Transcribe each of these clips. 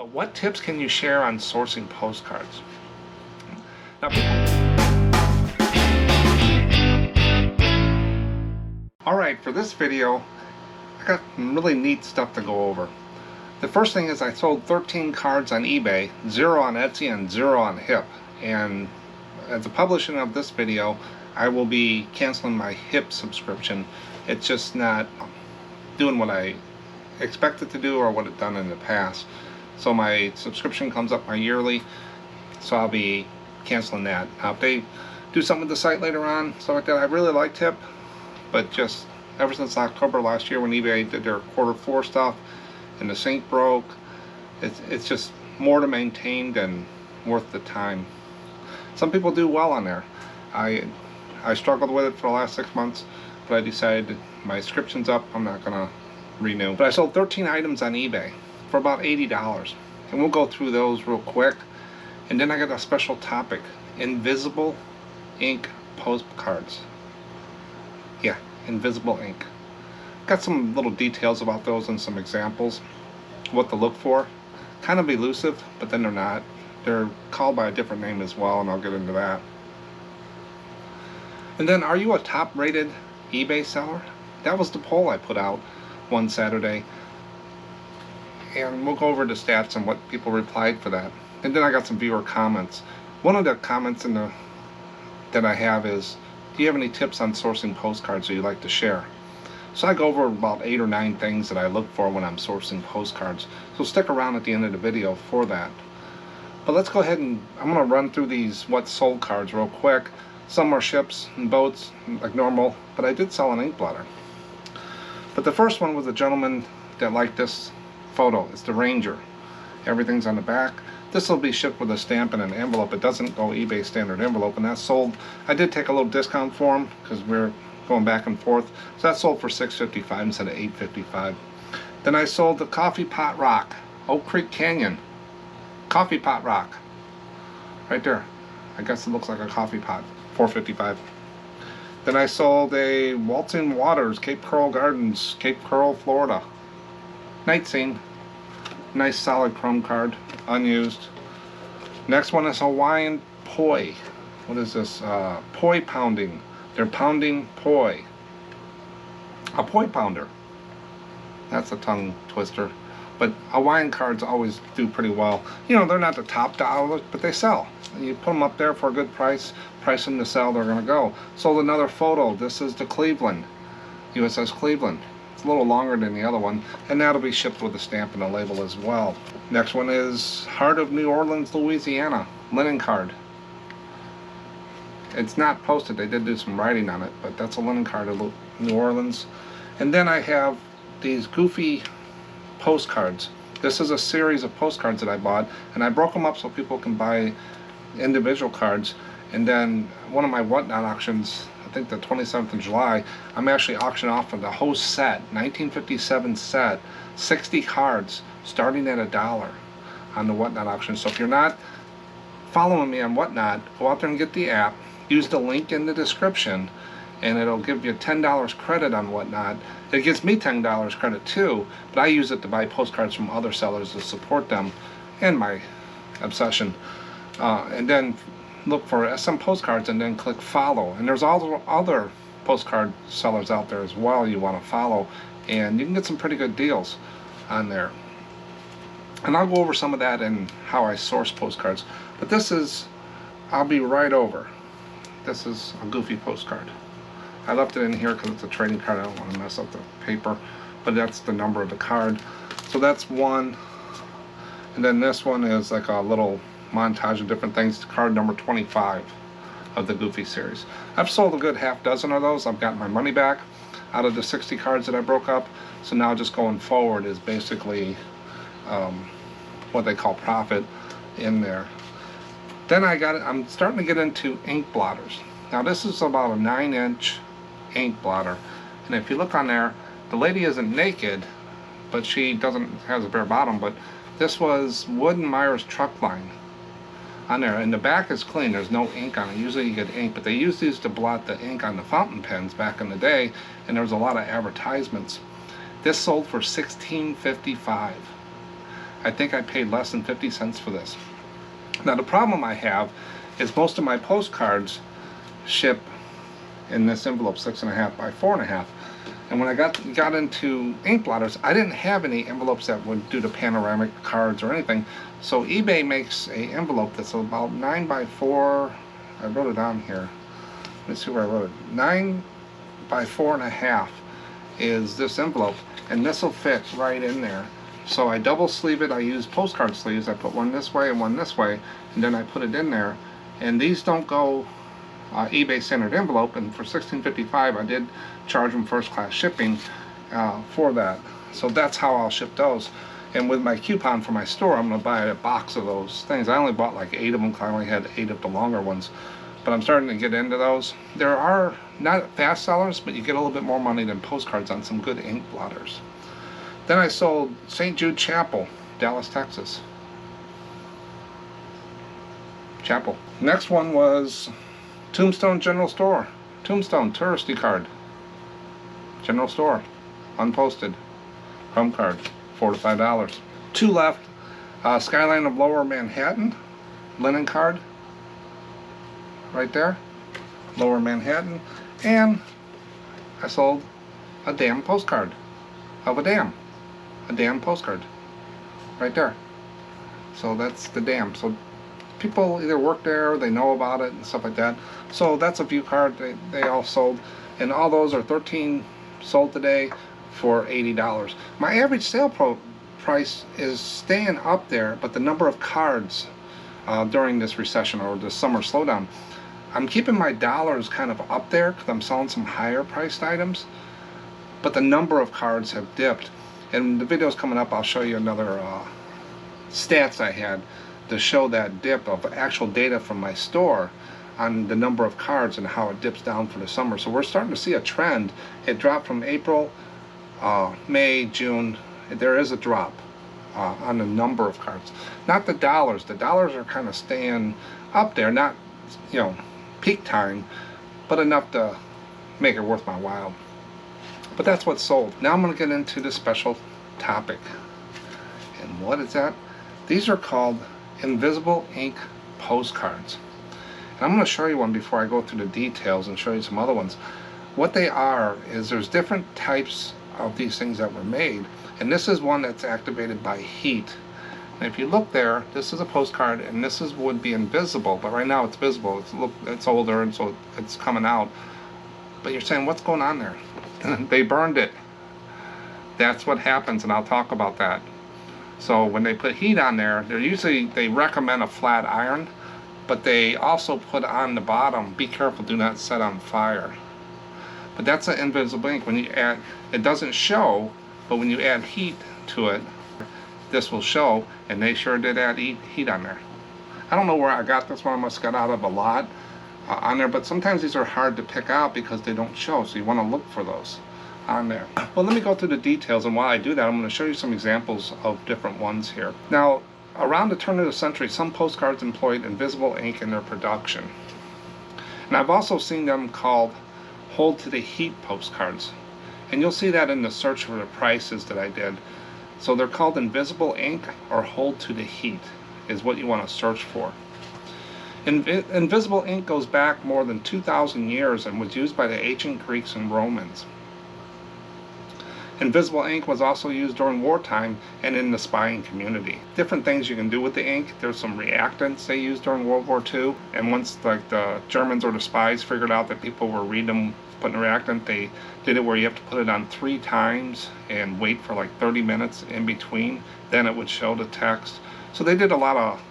But what tips can you share on sourcing postcards? Now, Alright, for this video, I got some really neat stuff to go over. The first thing is I sold 13 cards on eBay, 0 on Etsy, and 0 on HIP. And at the publishing of this video, I will be canceling my HIP subscription. It's just not doing what I expected to do or what it's done in the past. So my subscription comes up my yearly, so I'll be canceling that. Now if they do something with the site later on, stuff like that, I really liked HIP, but just ever since October last year when eBay did their Q4 stuff and the sync broke, it's just more to maintain than worth the time. Some people do well on there. I struggled with it for the last 6 months, but I decided my subscription's up, I'm not gonna renew. But I sold 13 items on eBay for about $80, and we'll go through those real quick. And then I got a special topic: invisible ink postcards. Yeah, invisible ink. Got some little details about those and some examples, what to look for. Kind of elusive, but then they're not. They're called by a different name as well, and I'll get into that. And then, are you a top-rated eBay seller? That was the poll I put out one Saturday. And we'll go over the stats and what people replied for that. And then I got some viewer comments. One of the comments that I have is, do you have any tips on sourcing postcards that you'd like to share? So I go over about 8 or 9 things that I look for when I'm sourcing postcards. So stick around at the end of the video for that. But let's go ahead and I'm going to run through these what sold cards real quick. Some are ships and boats like normal, but I did sell an ink blotter. But the first one was a gentleman that liked this photo. It's the Ranger. Everything's on the back. This will be shipped with a stamp and an envelope. It doesn't go eBay standard envelope, and that's sold. I did take a little discount for him because we're going back and forth. So that sold for $6.55 instead of $8.55. Then I sold the Coffee Pot Rock, Oak Creek Canyon. Coffee Pot Rock. Right there. I guess it looks like a coffee pot. $4.55. Then I sold a Waltzing Waters, Cape Coral Gardens, Cape Coral, Florida. Night Scene. Nice solid chrome card, unused. Next one is Hawaiian Poi. What is this? Poi pounding. They're pounding poi. A poi pounder. That's a tongue twister. But Hawaiian cards always do pretty well. You know, they're not the top dollar, but they sell. You put them up there for a good price, price them to sell, they're gonna go. Sold another photo. This is the Cleveland, USS Cleveland. It's a little longer than the other one, and that'll be shipped with a stamp and a label as well. Next one is Heart of New Orleans, Louisiana, linen card. It's not posted, they did do some writing on it, but that's a linen card of New Orleans. And then I have these goofy postcards. This is a series of postcards that I bought, and I broke them up so people can buy individual cards. And then one of my Whatnot auctions, I think the 27th of July, I'm actually auctioning off of the whole set, 1957 set, 60 cards, starting at $1 on the Whatnot auction. So if you're not following me on Whatnot, go out there and get the app, use the link in the description, and it'll give you $10 credit on Whatnot. It gives me $10 credit too, but I use it to buy postcards from other sellers to support them and my obsession. And then look for SMPostcards and then click follow. And there's all other postcard sellers out there as well you want to follow, and you can get some pretty good deals on there. And I'll go over some of that and how I source postcards. But this is, I'll be right over. This is a goofy postcard. I left it in here because it's a trading card. I don't want to mess up the paper, but that's the number of the card. So that's one. And then this one is like a little montage of different things. Card number 25 of the Goofy series. I've sold a good half dozen of those. I've got my money back out of the 60 cards that I broke up. So now just going forward is basically what they call profit in there. Then I'm starting to get into ink blotters. Now this is about a 9-inch ink blotter, and if you look on there, the lady isn't naked, but she has a bare bottom. But this was Wood & Myers truck line on there, and the back is clean. There's no ink on it. Usually you get ink, but they used these to blot the ink on the fountain pens back in the day, and there was a lot of advertisements. This sold for $16.55. I think I paid less than 50 cents for this. Now the problem I have is most of my postcards ship in this envelope, 6.5 by 4.5. And when I got into ink blotters, I didn't have any envelopes that would do the panoramic cards or anything. So eBay makes a envelope that's about 9 by 4. I wrote it on here. Let's see where I wrote it. 9 by 4.5 is this envelope, and this will fit right in there. So I double sleeve it. I use postcard sleeves. I put one this way and one this way, and then I put it in there. And these don't go eBay standard envelope, and for $16.55 I did charge them first class shipping for that. So that's how I'll ship those. And with my coupon for my store, I'm going to buy a box of those things. I only bought like 8 of them because I only had 8 of the longer ones. But I'm starting to get into those. There are not fast sellers, but you get a little bit more money than postcards on some good ink blotters. Then I sold St. Jude Chapel, Dallas, Texas. Chapel. Next one was Tombstone General Store. Tombstone touristy card. General Store. Unposted. Home card. $4 to $5. 2 left. Skyline of Lower Manhattan. Linen card. Right there. Lower Manhattan. And I sold a dam postcard. Of a dam. A dam postcard. Right there. So that's the dam. So people either work there, or they know about it and stuff like that. So that's a view card they all sold. And all those are 13 sold today for $80. My average sale price is staying up there, but the number of cards during this recession or the summer slowdown, I'm keeping my dollars kind of up there because I'm selling some higher priced items, but the number of cards have dipped. And the videos coming up, I'll show you another stats I had to show that dip of actual data from my store on the number of cards and how it dips down for the summer. So we're starting to see a trend. It dropped from April, May, June. There is a drop on the number of cards. Not the dollars. The dollars are kind of staying up there, not, you know, peak time, but enough to make it worth my while. But that's what's sold. Now I'm going to get into the special topic. And what is that? These are called invisible ink postcards. And I'm going to show you one before I go through the details and show you some other ones. What they are is there's different types of these things that were made, and this is one that's activated by heat. And if you look there, this is a postcard, and this would be invisible, but right now it's visible. It's older, and so it's coming out. But you're saying, what's going on there? They burned it. That's what happens, and I'll talk about that. So when they put heat on there, they recommend a flat iron, but they also put on the bottom, be careful, do not set on fire. But that's an invisible ink. When you add, it doesn't show, but when you add heat to it, this will show, and they sure did add heat on there. I don't know where I got this one. I must have got out of a lot on there, but sometimes these are hard to pick out because they don't show, so you want to look for those on there. Well, let me go through the details, and while I do that, I'm going to show you some examples of different ones here. Now, around the turn of the century, some postcards employed invisible ink in their production. And I've also seen them called hold to the heat postcards. And you'll see that in the search for the prices that I did. So they're called invisible ink or hold to the heat is what you want to search for. Invisible ink goes back more than 2,000 years and was used by the ancient Greeks and Romans. Invisible ink was also used during wartime and in the spying community. Different things you can do with the ink. There's some reactants they used during World War II, and once like the Germans or the spies figured out that people were reading them, putting a reactant, they did it where you have to put it on 3 times and wait for like 30 minutes in between, then it would show the text. So they did a lot of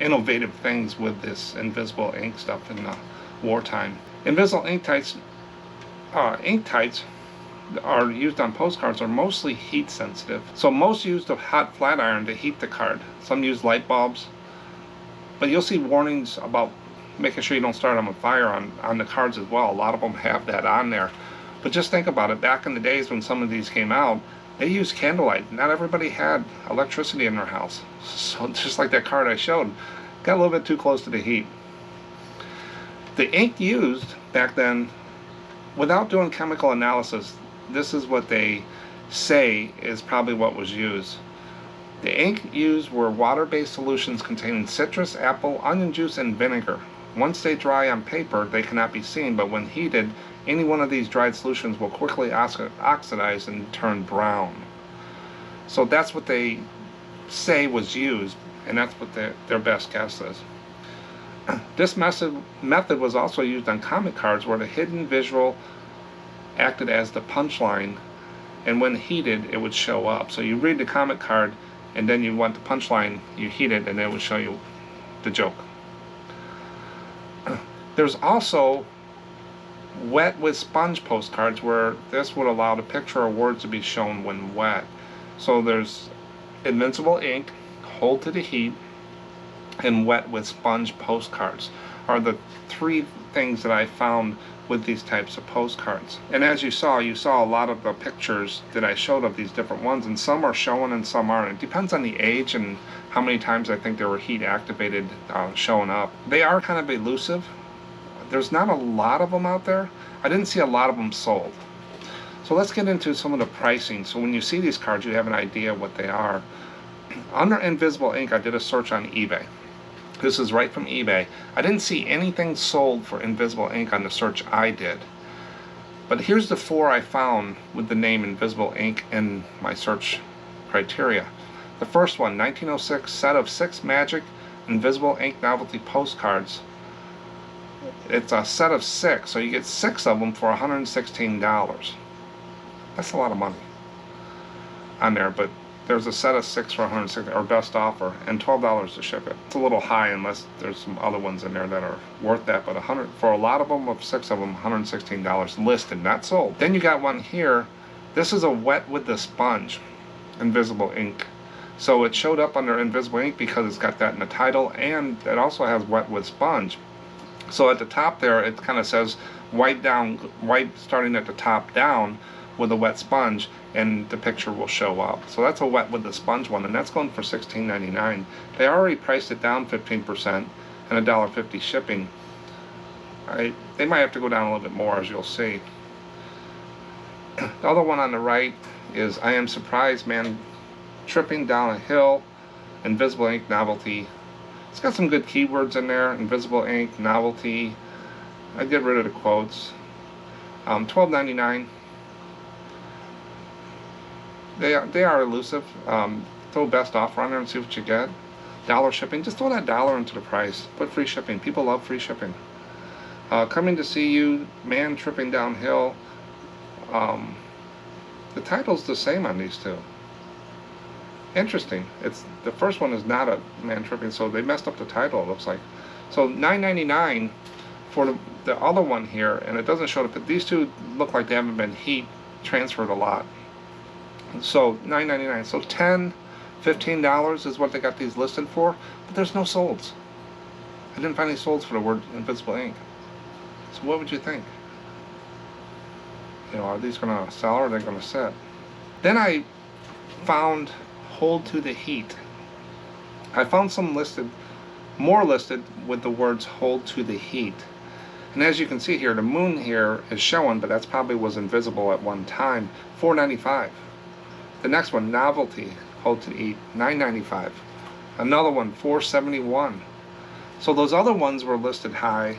innovative things with this invisible ink stuff in the wartime. Invisible ink tights are used on postcards are mostly heat sensitive. So most used a hot flat iron to heat the card. Some use light bulbs, but you'll see warnings about making sure you don't start them on fire on the cards as well. A lot of them have that on there. But just think about it, back in the days when some of these came out, they used candlelight. Not everybody had electricity in their house. So just like that card I showed, got a little bit too close to the heat. The ink used back then, without doing chemical analysis, this is what they say is probably what was used. The ink used were water-based solutions containing citrus, apple, onion juice, and vinegar. Once they dry on paper, they cannot be seen, but when heated, any one of these dried solutions will quickly oxidize and turn brown. So that's what they say was used, and that's what their best guess is. This method was also used on comic cards where the hidden visual acted as the punchline, and when heated it would show up. So you read the comic card and then you want the punchline, you heat it, and it would show you the joke. There's also wet with sponge postcards where this would allow the picture or words to be shown when wet. So there's invincible ink, hold to the heat, and wet with sponge postcards are the three things that I found with these types of postcards. And as you saw a lot of the pictures that I showed of these different ones, and some are showing and some aren't. It depends on the age and how many times I think they were heat activated showing up. They are kind of elusive. There's not a lot of them out there. I didn't see a lot of them sold. So let's get into some of the pricing. So when you see these cards, you have an idea what they are. Under invisible ink, I did a search on eBay. This is right from eBay. I didn't see anything sold for invisible ink on the search I did. But here's the four I found with the name invisible ink in my search criteria. The first one, 1906 set of 6 magic invisible ink novelty postcards. It's a set of 6, so you get 6 of them for $116. That's a lot of money on there, but there's a set of 6 for $160, or best offer, and $12 to ship it. It's a little high unless there's some other ones in there that are worth that, but for a lot of them, of 6 of them, $116 listed, not sold. Then you got one here. This is a wet with the sponge invisible ink. So it showed up under invisible ink because it's got that in the title, and it also has wet with sponge. So at the top there, it kind of says white starting at the top down with a wet sponge, and the picture will show up. So that's a wet with the sponge one, and that's going for $16.99. They already priced it down 15% and $1.50 shipping. They might have to go down a little bit more, as you'll see. The other one on the right is I Am Surprised Man Tripping Down a Hill, invisible ink novelty. It's got some good keywords in there. Invisible ink, novelty. I get rid of the quotes. $12.99. They are elusive. Throw best offer on there and see what you get. $1 shipping. Just throw that $1 into the price. Put free shipping. People love free shipping. Coming to See You, Man Tripping Downhill. The title's the same on these two. Interesting. The first one is not a man tripping, so they messed up the title, it looks like. So $9.99 for the other one here, and it doesn't show up. These two look like they haven't been heat transferred a lot. So $9.99. So $15 is what they got these listed for, but there's no solds. I didn't find any solds for the word invisible ink. So what would you think? Are these going to sell or are they going to sit? Then I found Hold to the Heat. I found some more listed with the words Hold to the Heat. And as you can see here, the moon here is showing, but that's probably was invisible at one time. $4.95. The next one, Novelty, Hold to the Heat, $9.95. Another one, $4.71. So those other ones were listed high,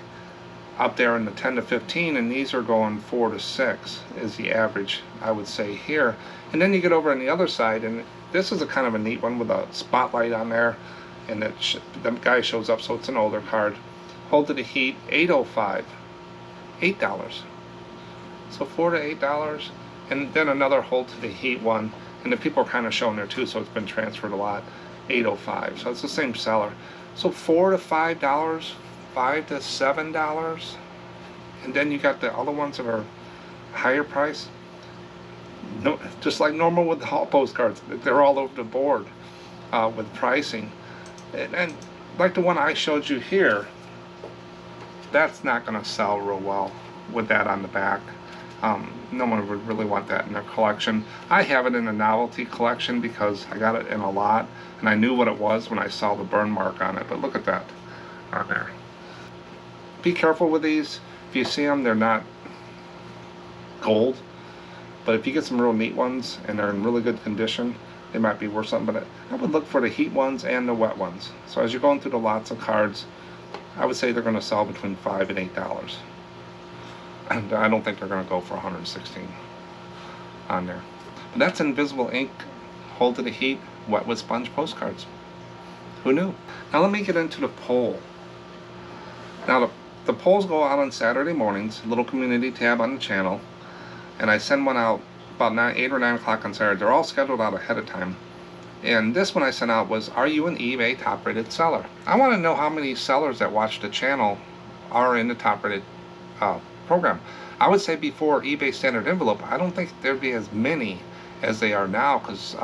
up there in the 10 to 15, and these are going 4 to 6 is the average, I would say, here. And then you get over on the other side, and this is a kind of a neat one with a spotlight on there, and the guy shows up, so it's an older card. Hold to the Heat, $8.05, $8. So $4 to $8, and then another Hold to the Heat one, and the people are kind of showing there too, so it's been transferred a lot, $8.05. So it's the same seller. So $4 to $5, $5 to $7, and then you got the other ones that are higher price. No, just like normal with all postcards, they're all over the board with pricing. And like the one I showed you here, that's not going to sell real well with that on the back. No one would really want that in their collection. I have it in a novelty collection because I got it in a lot, and I knew what it was when I saw the burn mark on it. But look at that on there. Be careful with these. If you see them, they're not gold. But if you get some real neat ones and they're in really good condition, they might be worth something, but I would look for the heat ones and the wet ones. So as you're going through the lots of cards, I would say they're going to sell between $5 and $8. And I don't think they're going to go for 116 on there. But that's invisible ink, hold to the heat, wet with sponge postcards. Who knew? Now let me get into the poll. Now the polls go out on Saturday mornings, little community tab on the channel, and I send one out about 8 or 9 o'clock on Saturday. They're all scheduled out ahead of time. And this one I sent out was, are you an eBay top rated seller? I want to know how many sellers that watch the channel are in the top rated program. I would say before eBay standard envelope, I don't think there'd be as many as they are now, because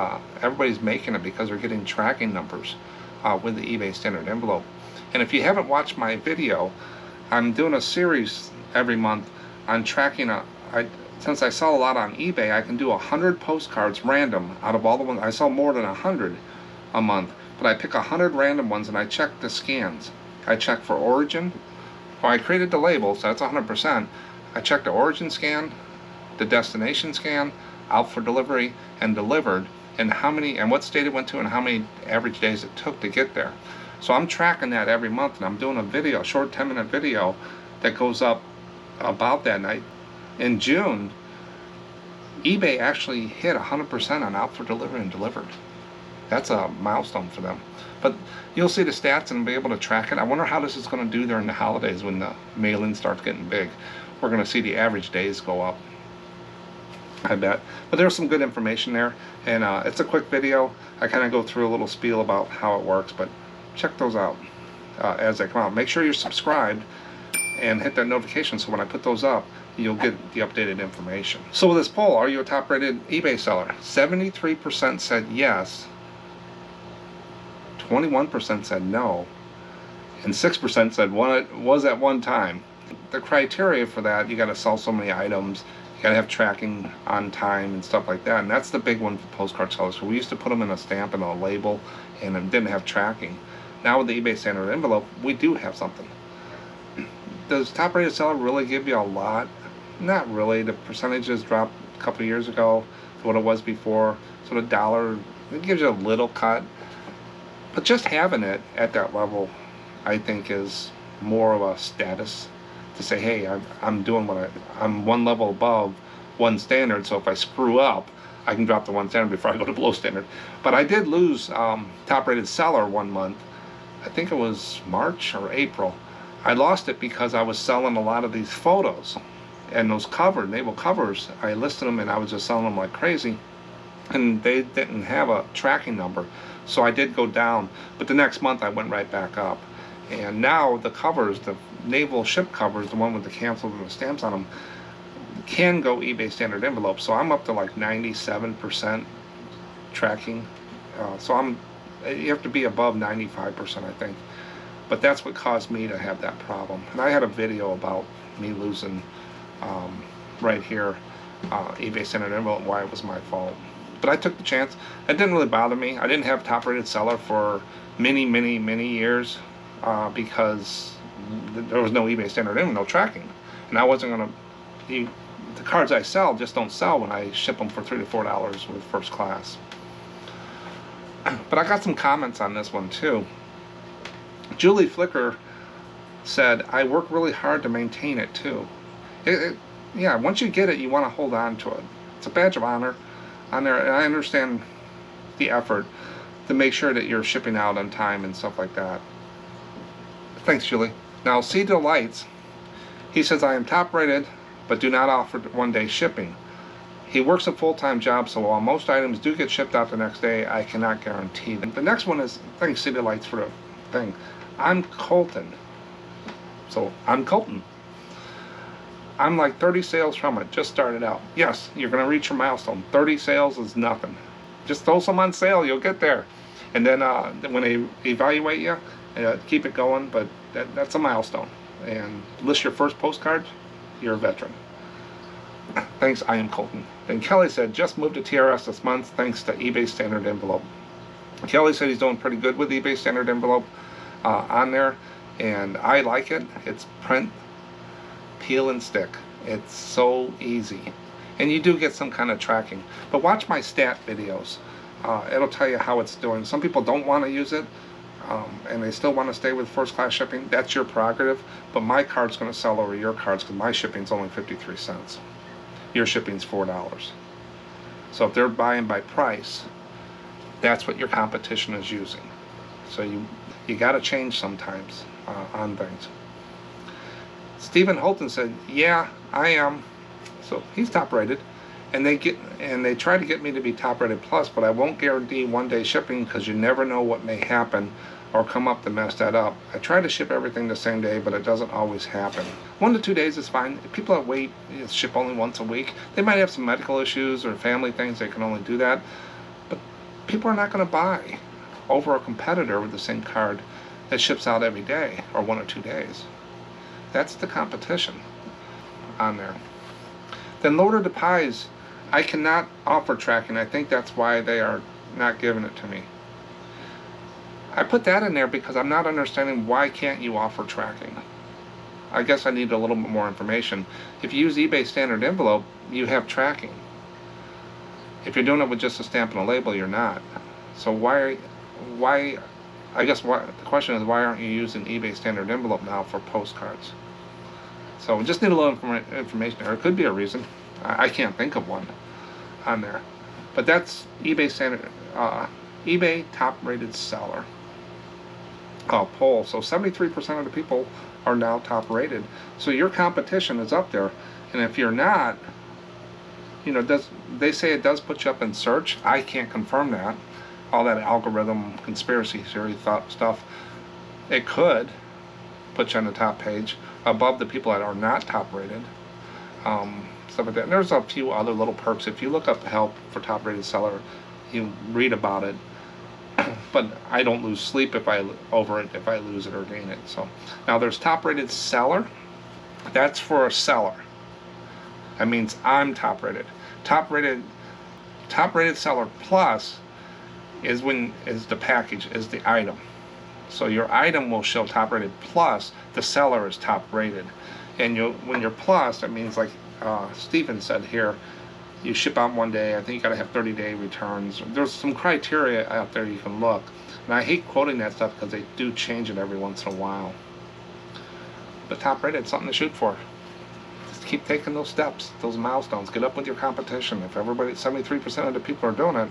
everybody's making it because they're getting tracking numbers with the eBay standard envelope. And if you haven't watched my video, I'm doing a series every month on tracking since I sell a lot on eBay, I can do 100 postcards random out of all the ones. I sell more than 100 a month, but I pick 100 random ones and I check the scans. I check for origin. Well, I created the label, so that's 100%. I check the origin scan, the destination scan, out for delivery, and delivered, and how many, and what state it went to, and how many average days it took to get there. So I'm tracking that every month, and I'm doing a video, a short 10-minute video that goes up about that night. In June, eBay actually hit 100% on out for delivery and delivered. That's a milestone for them. But you'll see the stats and be able to track it. I wonder how this is going to do during the holidays when the mailing starts getting big. We're going to see the average days go up, I bet. But there's some good information there, and it's a quick video. I kind of go through a little spiel about how it works, but check those out as they come out. Make sure you're subscribed and hit that notification so when I put those up, you'll get the updated information. So with this poll, are you a top-rated eBay seller? 73% said yes, 21% said no, and 6% said was at one time. The criteria for that, you got to sell so many items, you got to have tracking on time and stuff like that, and that's the big one for postcard sellers. So we used to put them in a stamp and a label, and it didn't have tracking. Now with the eBay standard envelope, we do have something. Does top-rated seller really give you a lot? Not really. The percentages dropped a couple of years ago to what it was before. So the dollar, it gives you a little cut. But just having it at that level, I think, is more of a status to say, hey, I'm doing I'm one level above one standard, so if I screw up, I can drop to one standard before I go to below standard. But I did lose top-rated seller one month. I think it was March or April. I lost it because I was selling a lot of these photos. And those label covers, I listed them and I was just selling them like crazy, and they didn't have a tracking number, so I did go down. But the next month I went right back up, and now the covers, the naval ship covers, the one with the canceled and the stamps on them, can go eBay standard envelope. So I'm up to like 97% tracking. So you have to be above 95%, I think. But that's what caused me to have that problem. And I had a video about me losing right here, eBay standard envelope, why it was my fault. But I took the chance. It didn't really bother me. I didn't have top-rated seller for many years because there was no eBay standard envelope, no tracking, and I wasn't gonna. The cards I sell just don't sell when I ship them for $3 to $4 with first class. But I got some comments on this one too. Julie Flicker said, I work really hard to maintain it too. Yeah, once you get it, you want to hold on to it. It's a badge of honor on there, and I understand the effort to make sure that you're shipping out on time and stuff like that. Thanks, Julie. Now, C Delights, he says, I am top rated, but do not offer one-day shipping. He works a full-time job, so while most items do get shipped out the next day, I cannot guarantee them. The next one is, thanks, C Delights, for the thing. I'm Colton. So, I'm Colton. I'm like 30 sales from it, just started out. Yes, you're going to reach your milestone. 30 sales is nothing. Just throw some on sale, you'll get there. And then when they evaluate you, keep it going, but that's a milestone. And list your first postcard, you're a veteran. Thanks, I am Colton. Then Kelly said, just moved to TRS this month thanks to eBay Standard Envelope. Kelly said he's doing pretty good with eBay Standard Envelope on there, and I like it. It's print, peel and stick. It's so easy, and you do get some kind of tracking. But watch my stat videos. It'll tell you how it's doing. Some people don't want to use it, and they still want to stay with first class shipping. That's your prerogative, but my card's going to sell over your cards because my shipping's only 53 cents. Your shipping's $4. So if they're buying by price, that's what your competition is using. So you got to change sometimes on things. Stephen Holton said, "Yeah, I am." So he's top rated, and they try to get me to be top rated plus, but I won't guarantee one-day shipping because you never know what may happen or come up to mess that up. I try to ship everything the same day, but it doesn't always happen. 1 to 2 days is fine. If people that wait ship only once a week, they might have some medical issues or family things. They can only do that, but people are not going to buy over a competitor with the same card that ships out every day or 1 or 2 days. That's the competition on there. Then Loader to Pies, I cannot offer tracking. I think that's why they are not giving it to me. I put that in there because I'm not understanding why can't you offer tracking. I guess I need a little bit more information. If you use eBay standard envelope, you have tracking. If you're doing it with just a stamp and a label, you're not. So why the question is, why aren't you using eBay standard envelope now for postcards? So we just need a little information there. It could be a reason. I can't think of one on there. But that's eBay standard, eBay top rated seller poll. So 73% of the people are now top rated. So your competition is up there. And if you're not, they say it does put you up in search. I can't confirm that. All that algorithm conspiracy theory stuff, it could put you on the top page above the people that are not top rated, stuff like that. And there's a few other little perks. If you look up help for top rated seller, you read about it. But I don't lose sleep if I lose it or gain it. So now there's top rated seller. That's for a seller. That means I'm top rated. Top rated seller plus is the package, is the item. So your item will show top rated plus the seller is top rated. And when you're plus, that means, like Stephen said here, you ship out 1 day. I think you got to have 30-day returns. There's some criteria out there you can look. And I hate quoting that stuff because they do change it every once in a while. But top rated is something to shoot for. Just keep taking those steps, those milestones. Get up with your competition. If 73% of the people are doing it,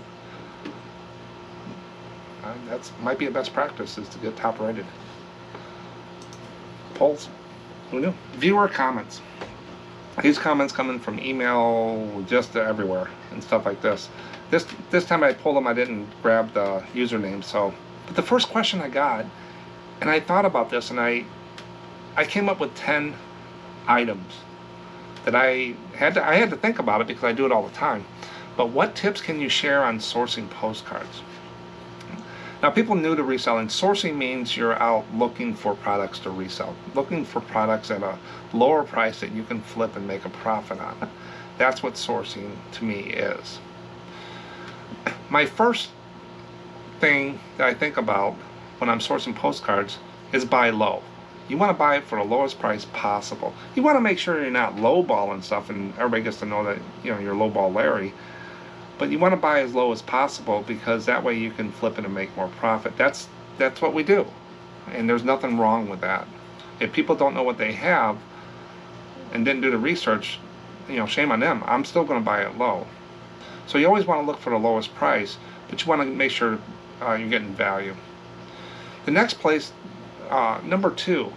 that's might be a best practice, is to get top rated. Polls. Who knew? Viewer comments. These comments coming from email, just everywhere and stuff like this. This time I pulled them, I didn't grab the username. But the first question I got, and I thought about this, and I came up with 10 items that I had to think about it because I do it all the time. But what tips can you share on sourcing postcards? Now, people new to reselling, sourcing means you're out looking for products to resell, looking for products at a lower price that you can flip and make a profit on. That's what sourcing to me is. My first thing that I think about when I'm sourcing postcards is buy low. You want to buy it for the lowest price possible. You want to make sure you're not lowballing stuff and everybody gets to know that you're lowball Larry. But you want to buy as low as possible because that way you can flip it and make more profit. That's what we do. And there's nothing wrong with that. If people don't know what they have and didn't do the research, shame on them. I'm still going to buy it low. So you always want to look for the lowest price, but you want to make sure you're getting value. The next place, number 2,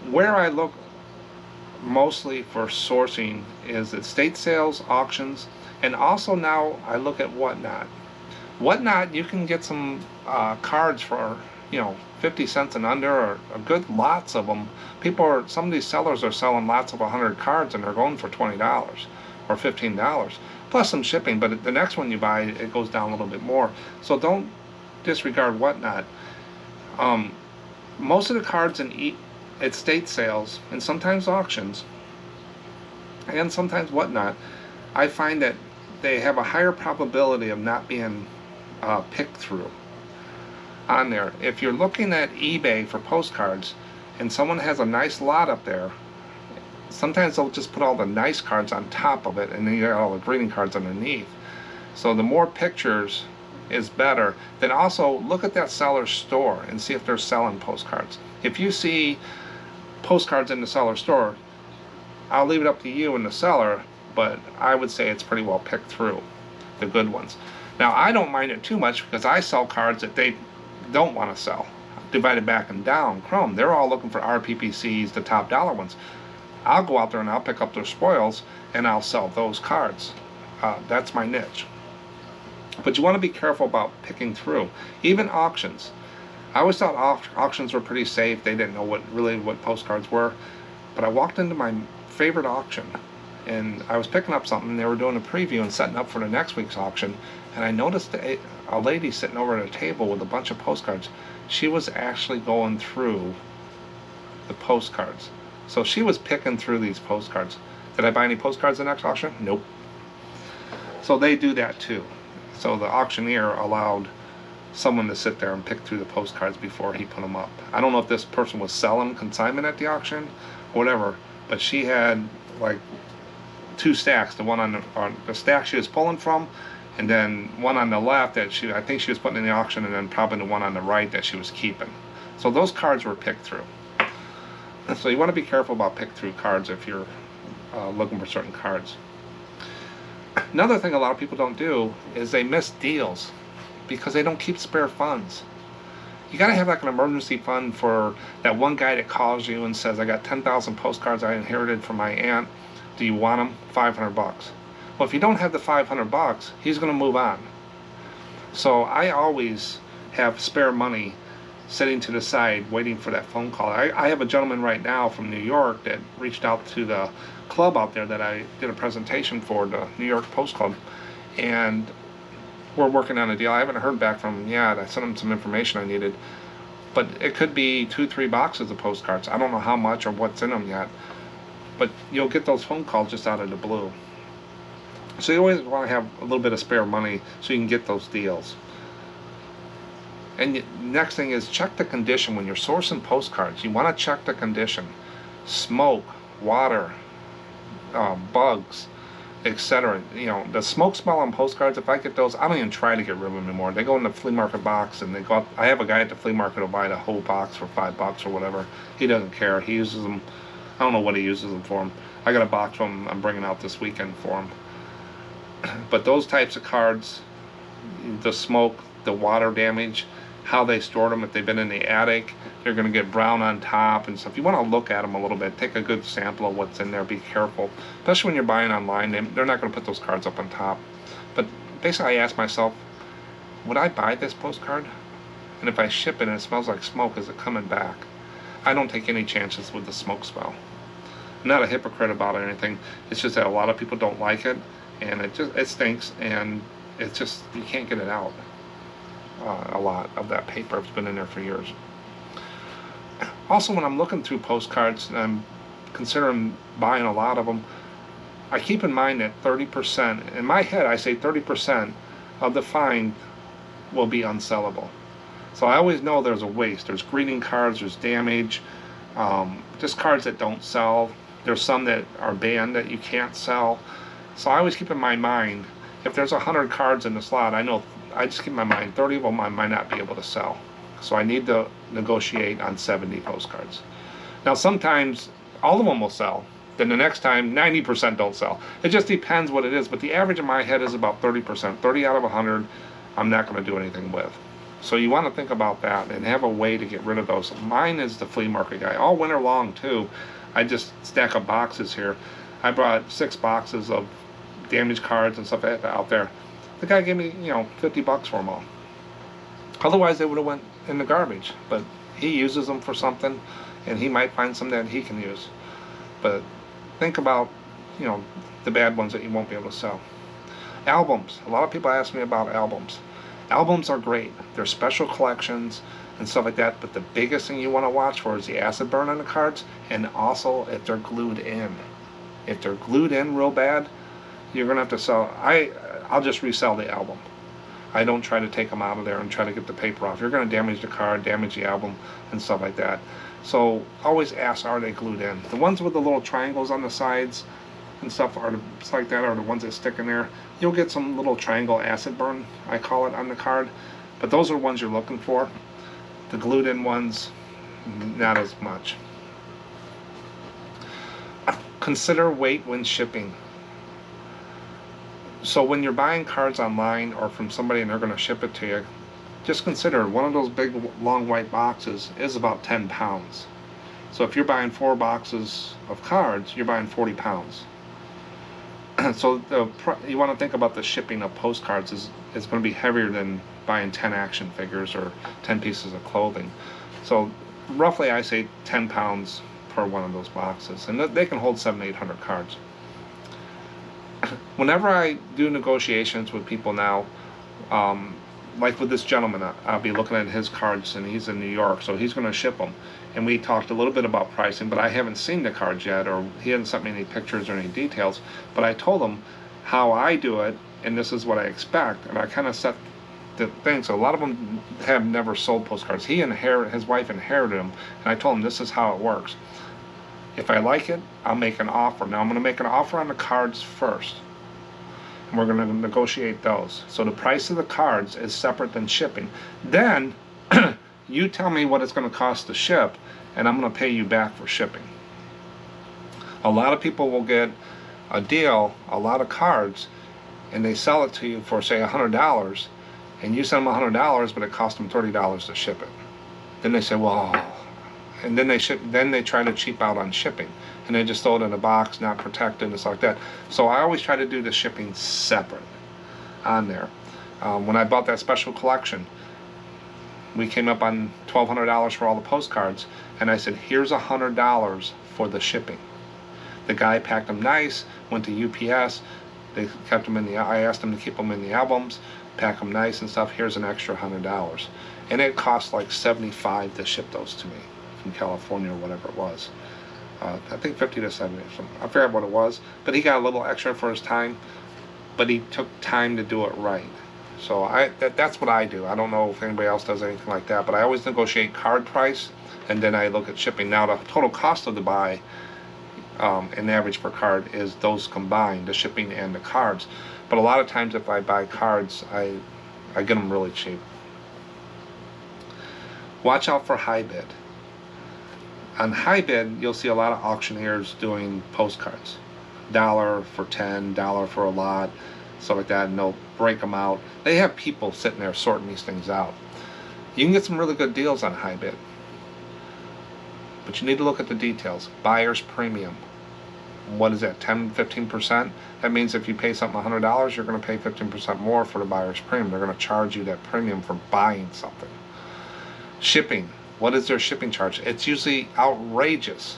where I look mostly for sourcing is estate sales, auctions, and also now I look at Whatnot. Whatnot, you can get some cards for 50 cents and under, or good lots of them. Some of these sellers are selling lots of 100 cards and they're going for $20 or $15 plus some shipping. But the next one you buy, it goes down a little bit more. So don't disregard Whatnot. Most of the cards in estate sales and sometimes auctions and sometimes Whatnot, I find that they have a higher probability of not being picked through on there. If you're looking at eBay for postcards and someone has a nice lot up there, sometimes they'll just put all the nice cards on top of it and then you got all the greeting cards underneath. So the more pictures is better, then also look at that seller's store and see if they're selling postcards. If you see postcards in the seller's store, I'll leave it up to you and the seller, but I would say it's pretty well picked through, the good ones. Now, I don't mind it too much because I sell cards that they don't want to sell. Divided back and down, Chrome, they're all looking for RPPCs, the top dollar ones. I'll go out there and I'll pick up their spoils and I'll sell those cards. That's my niche. But you want to be careful about picking through. Even auctions. I always thought auctions were pretty safe. They didn't know what postcards were. But I walked into my favorite auction and I was picking up something. They were doing a preview and setting up for the next week's auction. And I noticed a lady sitting over at a table with a bunch of postcards. She was actually going through the postcards. So she was picking through these postcards. Did I buy any postcards in the next auction? Nope. So they do that too. So the auctioneer allowed someone to sit there and pick through the postcards before he put them up. I don't know if this person was selling consignment at the auction or whatever, but she had like 2 stacks. The one on the stack she was pulling from, and then one on the left that I think she was putting in the auction, and then probably the one on the right that she was keeping. So those cards were picked through. So you want to be careful about pick through cards if you're looking for certain cards. Another thing a lot of people don't do is they miss deals because they don't keep spare funds. You got to have like an emergency fund for that one guy that calls you and says, I got 10,000 postcards I inherited from my aunt. Do you want them? $500. Well, if you don't have the $500, he's going to move on. So I always have spare money sitting to the side waiting for that phone call. I have a gentleman right now from New York that reached out to the club out there that I did a presentation for, the New York Post Club, and we're working on a deal. I haven't heard back from him yet. I sent him some information I needed, but it could be 2-3 boxes of postcards. I don't know how much or what's in them yet, but you'll get those phone calls just out of the blue. So you always want to have a little bit of spare money so you can get those deals. And next thing is check the condition. When you're sourcing postcards, you want to check the condition. Smoke, water, bugs, etc. You know, the smoke smell on postcards, if I get those, I don't even try to get rid of them anymore. They go in the flea market box and they go up. I have a guy at the flea market who'll buy the whole box for $5 or whatever. He doesn't care. He uses them. I don't know what he uses them for. I got a box from him I'm bringing out this weekend for him. But those types of cards, the smoke, the water damage, how they stored them, if they've been in the attic, they're going to get brown on top and stuff. You want to look at them a little bit, take a good sample of what's in there, be careful. Especially when you're buying online, they're not going to put those cards up on top. But basically I asked myself, would I buy this postcard? And if I ship it and it smells like smoke, is it coming back? I don't take any chances with the smoke smell. I'm not a hypocrite about it or anything. It's just that a lot of people don't like it, and it stinks, and it's just, you can't get it out. A lot of that paper has been in there for years. Also, when I'm looking through postcards and I'm considering buying a lot of them, I keep in mind that 30%, in my head I say 30% of the find will be unsellable. So I always know there's a waste. There's greeting cards, there's damage, just cards that don't sell. There's some that are banned that you can't sell. So I always keep in my mind, if there's 100 cards in the slot, I just keep in my mind 30 of them I might not be able to sell. So I need to negotiate on 70 postcards. Now sometimes all of them will sell. Then the next time 90% don't sell. It just depends what it is, but the average in my head is about 30%. 30 out of 100 I'm not going to do anything with. So you want to think about that and have a way to get rid of those. Mine is the flea market guy. All winter long too, I just stack up boxes here. I brought 6 boxes of damaged cards and stuff like that out there. The guy gave me, $50 for them all. Otherwise they would have went in the garbage, but he uses them for something, and he might find some that he can use. But think about, the bad ones that you won't be able to sell. Albums. A lot of people ask me about albums. Albums are great. They're special collections and stuff like that, but the biggest thing you want to watch for is the acid burn on the cards, and also if they're glued in. If they're glued in real bad, you're going to have to sell. I'll just resell the album. I don't try to take them out of there and try to get the paper off. You're going to damage the card, damage the album, and stuff like that. So always ask, are they glued in? The ones with the little triangles on the sides, and stuff like that are the ones that stick in there. You'll get some little triangle acid burn, I call it, on the card, but those are ones you're looking for. The glued in ones, not as much. Consider weight when shipping. So when you're buying cards online or from somebody and they're going to ship it to you, just consider one of those big long white boxes is about 10 pounds. So if you're buying 4 boxes of cards, you're buying 40 pounds. So you want to think about the shipping of postcards is going to be heavier than buying 10 action figures or 10 pieces of clothing. So roughly I say 10 pounds per one of those boxes, and they can hold 700-800 cards. Whenever I do negotiations with people now, like with this gentleman, I'll be looking at his cards, and he's in New York, so he's going to ship them. And we talked a little bit about pricing, but I haven't seen the cards yet, or he hasn't sent me any pictures or any details. But I told him how I do it, and this is what I expect, and I kind of set the thing. So a lot of them have never sold postcards. His wife inherited them, and I told him this is how it works. If I like it, I'll make an offer. Now I'm going to make an offer on the cards first, and we're going to negotiate those. So the price of the cards is separate than shipping. Then you tell me what it's going to cost to ship, and I'm going to pay you back for shipping. A lot of people will get a deal, a lot of cards, and they sell it to you for, say, $100, and you send them $100, but it cost them $30 to ship it. Then they say, well, and then they try to cheap out on shipping, and they just throw it in a box, not protected, and stuff like that. So I always try to do the shipping separate on there. When I bought that special collection, we came up on $1,200 for all the postcards, and I said, here's $100 for the shipping. The guy packed them nice, went to UPS, they kept them I asked them to keep them in the albums, pack them nice and stuff. Here's an extra $100. And it cost like $75 to ship those to me from California or whatever it was. I think 50 to 70 or something. I forgot what it was, but he got a little extra for his time, but he took time to do it right. So that's what I do. I don't know if anybody else does anything like that, but I always negotiate card price, and then I look at shipping. Now the total cost of the buy, an average per card, is those combined, the shipping and the cards. But a lot of times if I buy cards, I get them really cheap. Watch out for high bid. On high bid, you'll see a lot of auctioneers doing postcards. $1 for 10, $1 for a lot, stuff like that, and they'll break them out. They have people sitting there sorting these things out. You can get some really good deals on high bid, but you need to look at the details. Buyer's premium. What is that, 10, 15%? That means if you pay something $100, you're going to pay 15% more for the buyer's premium. They're going to charge you that premium for buying something. Shipping. What is their shipping charge? It's usually outrageous.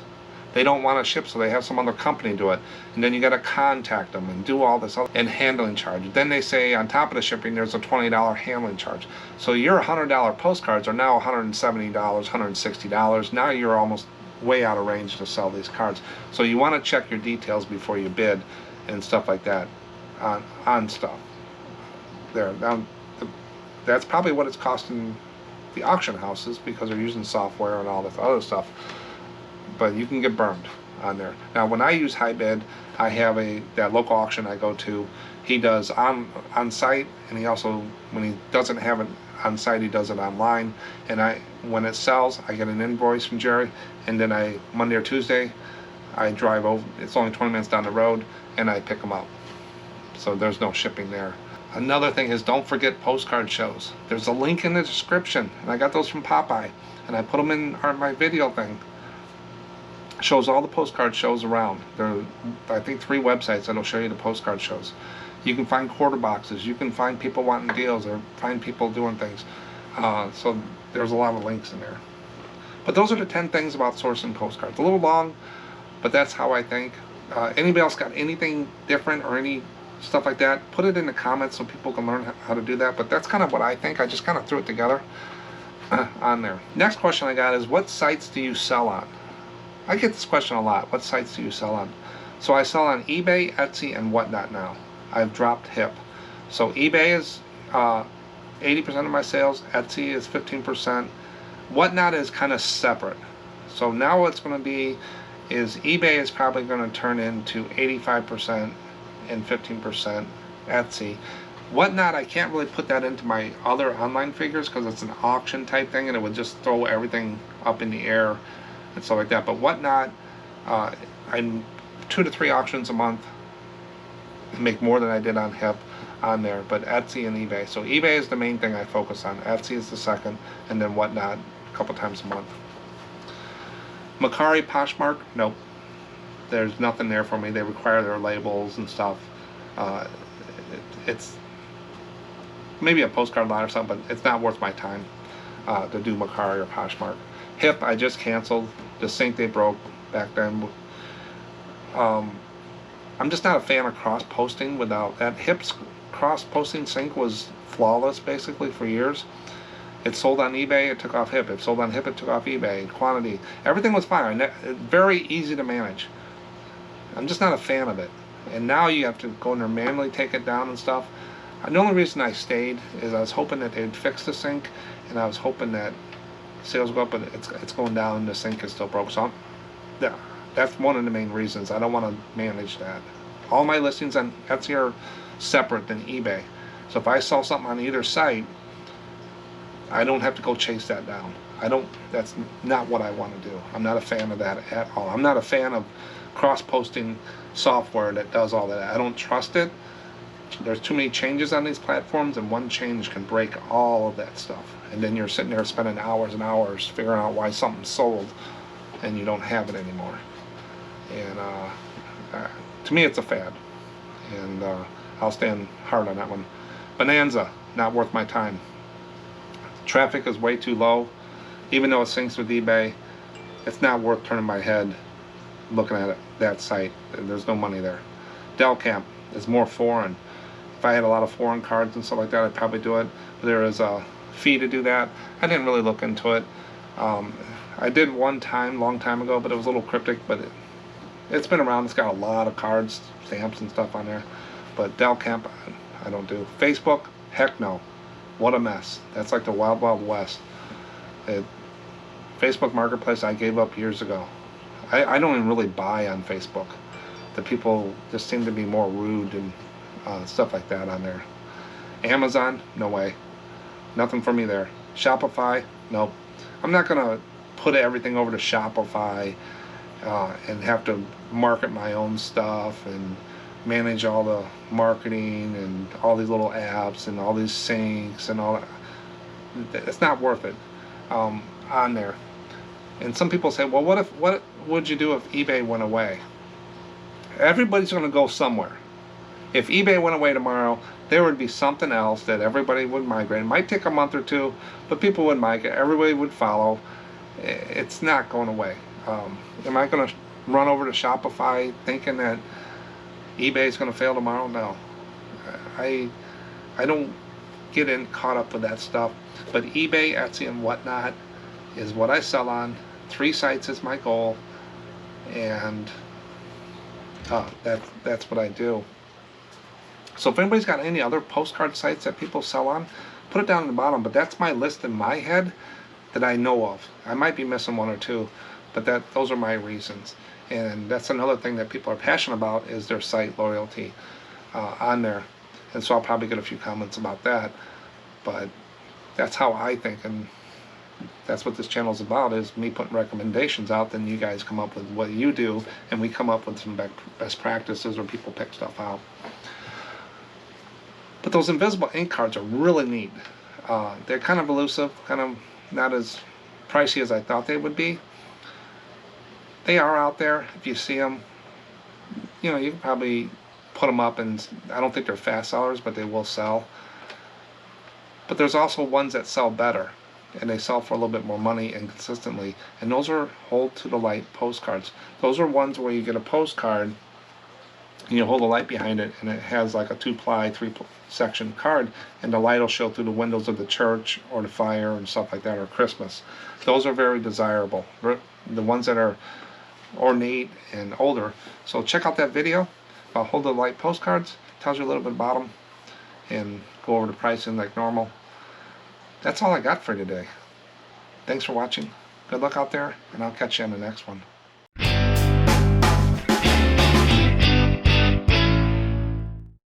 They don't want to ship, so they have some other company do it. And then you got to contact them and do all this other, and handling charge. Then they say on top of the shipping, there's a $20 handling charge. So your $100 postcards are now $170, $160. Now you're almost way out of range to sell these cards. So you want to check your details before you bid and stuff like that on stuff. There. Now, that's probably what it's costing the auction houses, because they're using software and all this other stuff. But you can get burned on there. Now when I use high bid, I have that local auction I go to, he does on site, and he also, when he doesn't have it on site, he does it online. And when it sells, I get an invoice from Jerry, and then Monday or Tuesday I drive over, it's only 20 minutes down the road, and I pick them up. So there's no shipping there. Another thing is, don't forget postcard shows. There's a link in the description, and I got those from Popeye, and I put them in my video thing. Shows all the postcard shows around. There are, I think, 3 websites that'll show you the postcard shows. You can find quarter boxes, you can find people wanting deals, or find people doing things. So there's a lot of links in there. But those are the 10 things about sourcing postcards. A little long, but that's how I think. Anybody else got anything different or any stuff like that? Put it in the comments so people can learn how to do that. But that's kind of what I think. I just kind of threw it together on there. Next question I got is, what sites do you sell on? I get this question a lot. What sites do you sell on? So I sell on eBay, Etsy, and whatnot now. I've dropped HIP. So eBay is 80% of my sales. Etsy is 15%. Whatnot is kind of separate. So now it's going to be is eBay is probably going to turn into 85% and 15% Etsy. Whatnot, I can't really put that into my other online figures because it's an auction type thing and it would just throw everything up in the air and stuff like that. But Whatnot, I'm 2 to 3 auctions a month, make more than I did on HIP on there. But Etsy and eBay. So eBay is the main thing I focus on. Etsy is the second, and then Whatnot a couple times a month. Mercari, Poshmark, nope. There's nothing there for me. They require their labels and stuff. It's maybe a postcard lot or something, but it's not worth my time to do Mercari or Poshmark. HIP, I just canceled. The sync they broke back then. I'm just not a fan of cross-posting without that. HIP's cross-posting sync was flawless basically for years. It sold on eBay, it took off HIP. It sold on HIP, it took off eBay. Quantity, everything was fine. Very easy to manage. I'm just not a fan of it. And now you have to go in there manually take it down and stuff. The only reason I stayed is I was hoping that they'd fix the sync, and I was hoping that sales go up, but it's going down and the sync is still broke. So yeah, that's one of the main reasons. I don't want to manage that. All my listings on Etsy are separate than eBay. So if I sell something on either site, I don't have to go chase that down. That's not what I want to do. I'm not a fan of that at all. I'm not a fan of cross-posting software that does all that. I don't trust it. There's too many changes on these platforms, and one change can break all of that stuff. And then you're sitting there spending hours and hours figuring out why something's sold and you don't have it anymore. And to me, it's a fad. And I'll stand hard on that one. Bonanza, not worth my time. Traffic is way too low. Even though it syncs with eBay, it's not worth turning my head looking at that site. There's no money there. Delcamp is more foreign. If I had a lot of foreign cards and stuff like that, I'd probably do it. But there is a fee to do that. I didn't really look into it. I did one time, long time ago, but it was a little cryptic. But it's been around. It's got a lot of cards, stamps, and stuff on there. But Delcamp, I don't do. Facebook, heck no. What a mess. That's like the Wild Wild West. Facebook Marketplace I gave up years ago. I don't even really buy on Facebook. The people just seem to be more rude and stuff like that on there. Amazon, no way. Nothing for me there. Shopify, nope. I'm not going to put everything over to Shopify and have to market my own stuff and manage all the marketing and all these little apps and all these syncs and all that. It's not worth it on there. And some people say, well, what would you do if eBay went away? Everybody's going to go somewhere. If eBay went away tomorrow, there would be something else that everybody would migrate. It might take a month or two, but people would migrate. Everybody would follow. It's not going away. Am I going to run over to Shopify thinking that eBay is going to fail tomorrow? No. I don't get caught up with that stuff. But eBay, Etsy, and Whatnot is what I sell on. 3 sites is my goal, and that's what I do. So if anybody's got any other postcard sites that people sell on, put it down in the bottom. But that's my list in my head that I know of. I might be missing 1 or 2, but those are my reasons. And that's another thing that people are passionate about is their site loyalty on there. And so I'll probably get a few comments about that. But that's how I think, and that's what this channel is about, is me putting recommendations out, then you guys come up with what you do, and we come up with some best practices, or people pick stuff out. But those invisible ink cards are really neat. They're kind of elusive, kind of not as pricey as I thought they would be. They are out there. If you see them, you know, you can probably put them up, and I don't think they're fast sellers, but they will sell. But there's also ones that sell better, and they sell for a little bit more money and consistently, and those are hold to the light postcards. Those are ones where you get a postcard and you hold a light behind it, and it has like a 2-ply 3-section card, and the light will show through the windows of the church or the fire and stuff like that, or Christmas. Those are very desirable, the ones that are ornate and older. So check out that video about hold the light postcards. Tells you a little bit about them and go over the pricing like normal. That's all I got for today. Thanks for watching. Good luck out there, and I'll catch you in the next one.